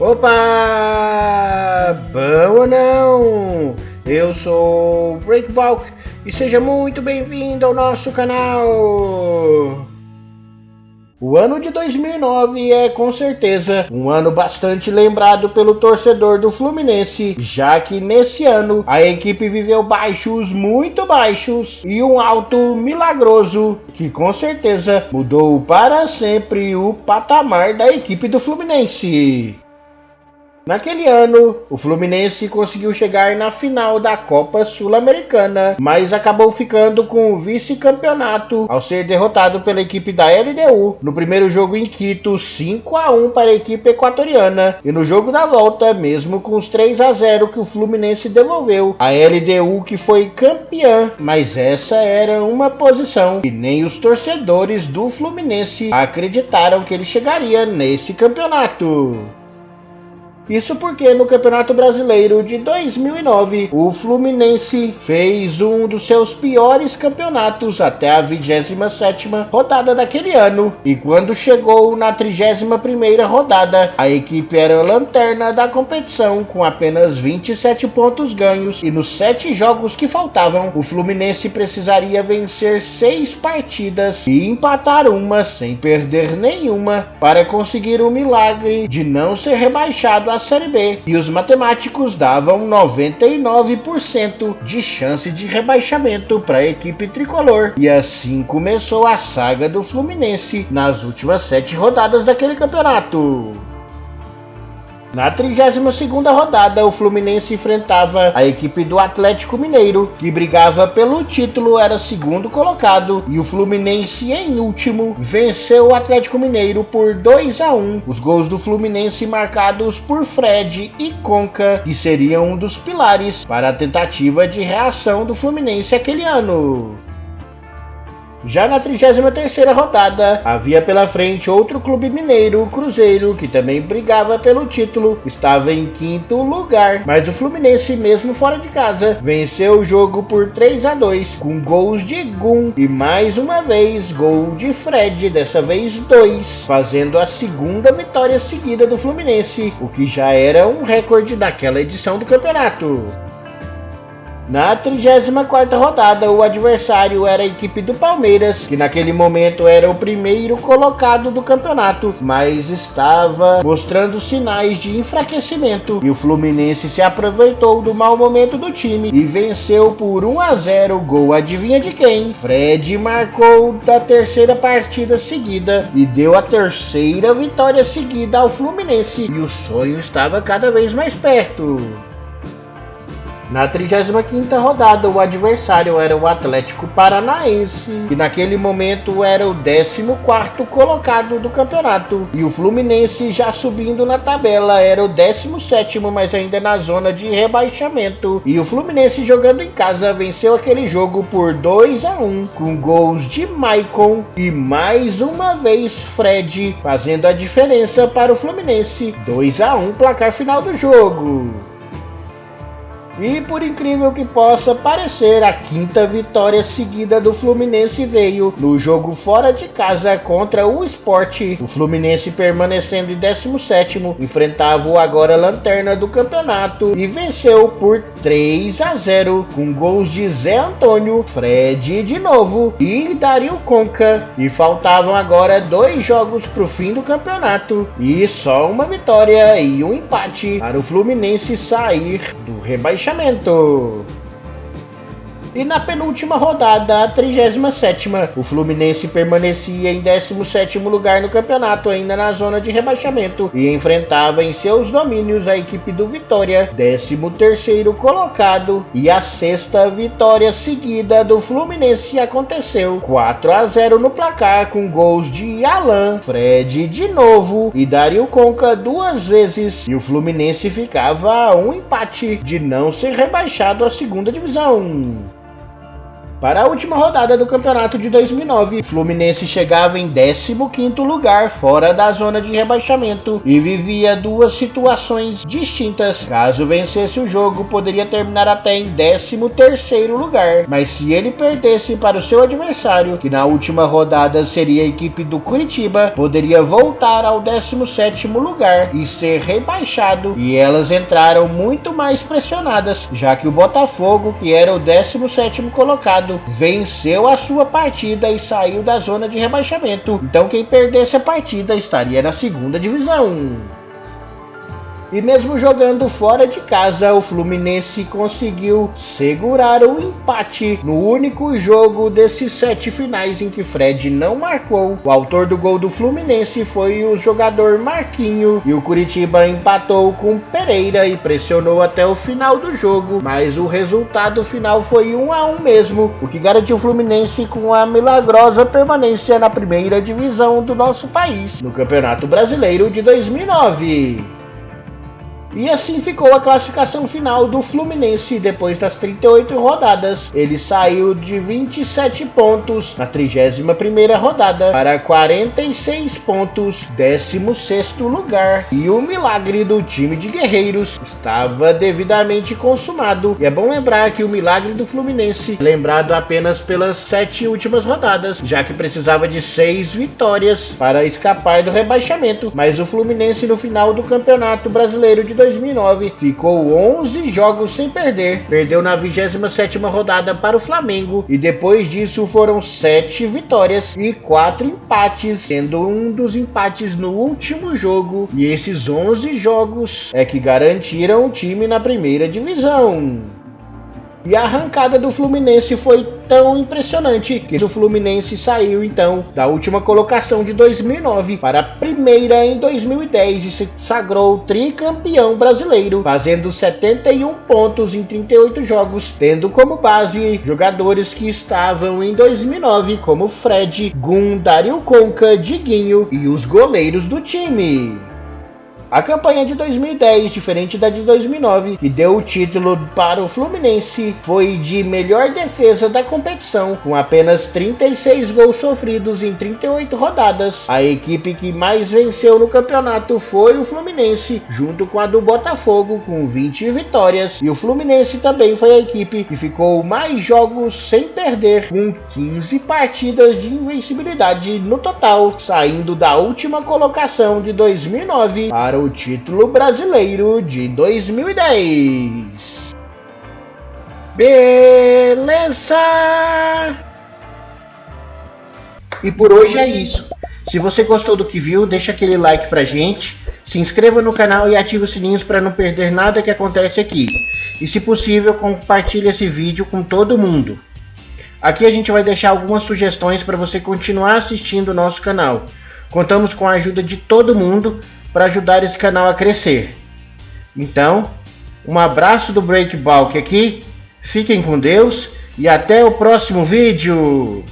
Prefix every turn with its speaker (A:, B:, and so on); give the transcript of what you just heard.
A: Opa! Bom ou não? Eu sou o Breakbalk e seja muito bem-vindo ao nosso canal! O ano de 2009 é com certeza um ano bastante lembrado pelo torcedor do Fluminense, já que nesse ano a equipe viveu baixos, muito baixos, e um alto milagroso que com certeza mudou para sempre o patamar da equipe do Fluminense. Naquele ano, o Fluminense conseguiu chegar na final da Copa Sul-Americana, mas acabou ficando com o vice-campeonato ao ser derrotado pela equipe da LDU no primeiro jogo em Quito, 5-1 para a equipe equatoriana, e no jogo da volta, mesmo com os 3-0 que o Fluminense devolveu, a LDU que foi campeã, mas essa era uma posição que nem os torcedores do Fluminense acreditaram que ele chegaria nesse campeonato. Isso porque no Campeonato Brasileiro de 2009, o Fluminense fez um dos seus piores campeonatos até a 27ª rodada daquele ano. E quando chegou na 31ª rodada, a equipe era a lanterna da competição com apenas 27 pontos ganhos. E nos 7 jogos que faltavam, o Fluminense precisaria vencer 6 partidas e empatar uma sem perder nenhuma para conseguir o milagre de não ser rebaixado à Série B, e os matemáticos davam 99% de chance de rebaixamento para a equipe tricolor, e assim começou a saga do Fluminense nas últimas 7 rodadas daquele campeonato. Na 32ª rodada, o Fluminense enfrentava a equipe do Atlético Mineiro, que brigava pelo título, era segundo colocado, e o Fluminense em último venceu o Atlético Mineiro por 2-1. Os gols do Fluminense marcados por Fred e Conca, que seriam um dos pilares para a tentativa de reação do Fluminense aquele ano. Já na 33ª rodada, havia pela frente outro clube mineiro, o Cruzeiro, que também brigava pelo título, estava em 5º lugar, mas o Fluminense, mesmo fora de casa, venceu o jogo por 3-2, com gols de Gum e mais uma vez gol de Fred, dessa vez 2, fazendo a segunda vitória seguida do Fluminense, o que já era um recorde daquela edição do campeonato. Na 34ª rodada, o adversário era a equipe do Palmeiras, que naquele momento era o primeiro colocado do campeonato, mas estava mostrando sinais de enfraquecimento, e o Fluminense se aproveitou do mau momento do time e venceu por 1-0, gol adivinha de quem? Fred marcou da terceira partida seguida e deu a terceira vitória seguida ao Fluminense, e o sonho estava cada vez mais perto. Na 35ª rodada, o adversário era o Atlético Paranaense, que naquele momento era o 14º colocado do campeonato, e o Fluminense, já subindo na tabela, era o 17º, mas ainda na zona de rebaixamento, e o Fluminense, jogando em casa, venceu aquele jogo por 2-1, com gols de Maicon e mais uma vez Fred, fazendo a diferença para o Fluminense. 2-1, placar final do jogo. E por incrível que possa parecer, a 5ª vitória seguida do Fluminense veio no jogo fora de casa contra o Sport. O Fluminense, permanecendo em 17º, enfrentava o agora lanterna do campeonato e venceu por 3-0, com gols de Zé Antônio, Fred de novo e Dario Conca. E faltavam agora 2 jogos para o fim do campeonato e só uma vitória e um empate para o Fluminense sair do rebaixamento. E na penúltima rodada, a 37ª, o Fluminense permanecia em 17º lugar no campeonato, ainda na zona de rebaixamento, e enfrentava em seus domínios a equipe do Vitória, 13º colocado, e a 6ª vitória seguida do Fluminense aconteceu, 4-0 no placar, com gols de Alan, Fred de novo e Dario Conca 2 vezes, e o Fluminense ficava a um empate de não ser rebaixado à segunda divisão. Para a última rodada do campeonato de 2009, o Fluminense chegava em 15º lugar fora da zona de rebaixamento e vivia duas situações distintas. Caso vencesse o jogo, poderia terminar até em 13º lugar, mas se ele perdesse para o seu adversário, que na última rodada seria a equipe do Curitiba, poderia voltar ao 17º lugar e ser rebaixado, e elas entraram muito mais pressionadas, já que o Botafogo, que era o 17º colocado, venceu a sua partida e saiu da zona de rebaixamento. Então quem perdesse a partida estaria na segunda divisão. E mesmo jogando fora de casa, o Fluminense conseguiu segurar o empate no único jogo desses 7 finais em que Fred não marcou. O autor do gol do Fluminense foi o jogador Marquinho, e o Curitiba empatou com Pereira e pressionou até o final do jogo, mas o resultado final foi 1-1 mesmo, o que garantiu o Fluminense com a milagrosa permanência na primeira divisão do nosso país, no Campeonato Brasileiro de 2009. E assim ficou a classificação final do Fluminense depois das 38 rodadas. Ele saiu de 27 pontos na 31ª rodada para 46 pontos, 16º lugar. E o milagre do time de guerreiros estava devidamente consumado. E é bom lembrar que o milagre do Fluminense, lembrado apenas pelas 7 últimas rodadas, já que precisava de 6 vitórias para escapar do rebaixamento. Mas o Fluminense no final do Campeonato Brasileiro de 2009 ficou 11 jogos sem perder, perdeu na 27ª rodada para o Flamengo e depois disso foram 7 vitórias e 4 empates, sendo um dos empates no último jogo, e esses 11 jogos é que garantiram o time na primeira divisão. E a arrancada do Fluminense foi tão impressionante que o Fluminense saiu então da última colocação de 2009 para a primeira em 2010 e se sagrou tricampeão brasileiro, fazendo 71 pontos em 38 jogos, tendo como base jogadores que estavam em 2009 como Fred, Gum, Dario Conca, Diguinho e os goleiros do time. A campanha de 2010, diferente da de 2009, que deu o título para o Fluminense, foi de melhor defesa da competição, com apenas 36 gols sofridos em 38 rodadas. A equipe que mais venceu no campeonato foi o Fluminense, junto com a do Botafogo, com 20 vitórias. E o Fluminense também foi a equipe que ficou mais jogos sem perder, com 15 partidas de invencibilidade no total, saindo da última colocação de 2009 para o título brasileiro de 2010. Beleza! E por hoje é isso. Se você gostou do que viu, deixa aquele like pra gente, se inscreva no canal e ative os sininhos para não perder nada que acontece aqui. E se possível, compartilhe esse vídeo com todo mundo. Aqui a gente vai deixar algumas sugestões para você continuar assistindo o nosso canal. Contamos com a ajuda de todo mundo para ajudar esse canal a crescer. Então, um abraço do Breakbalk aqui, fiquem com Deus e até o próximo vídeo!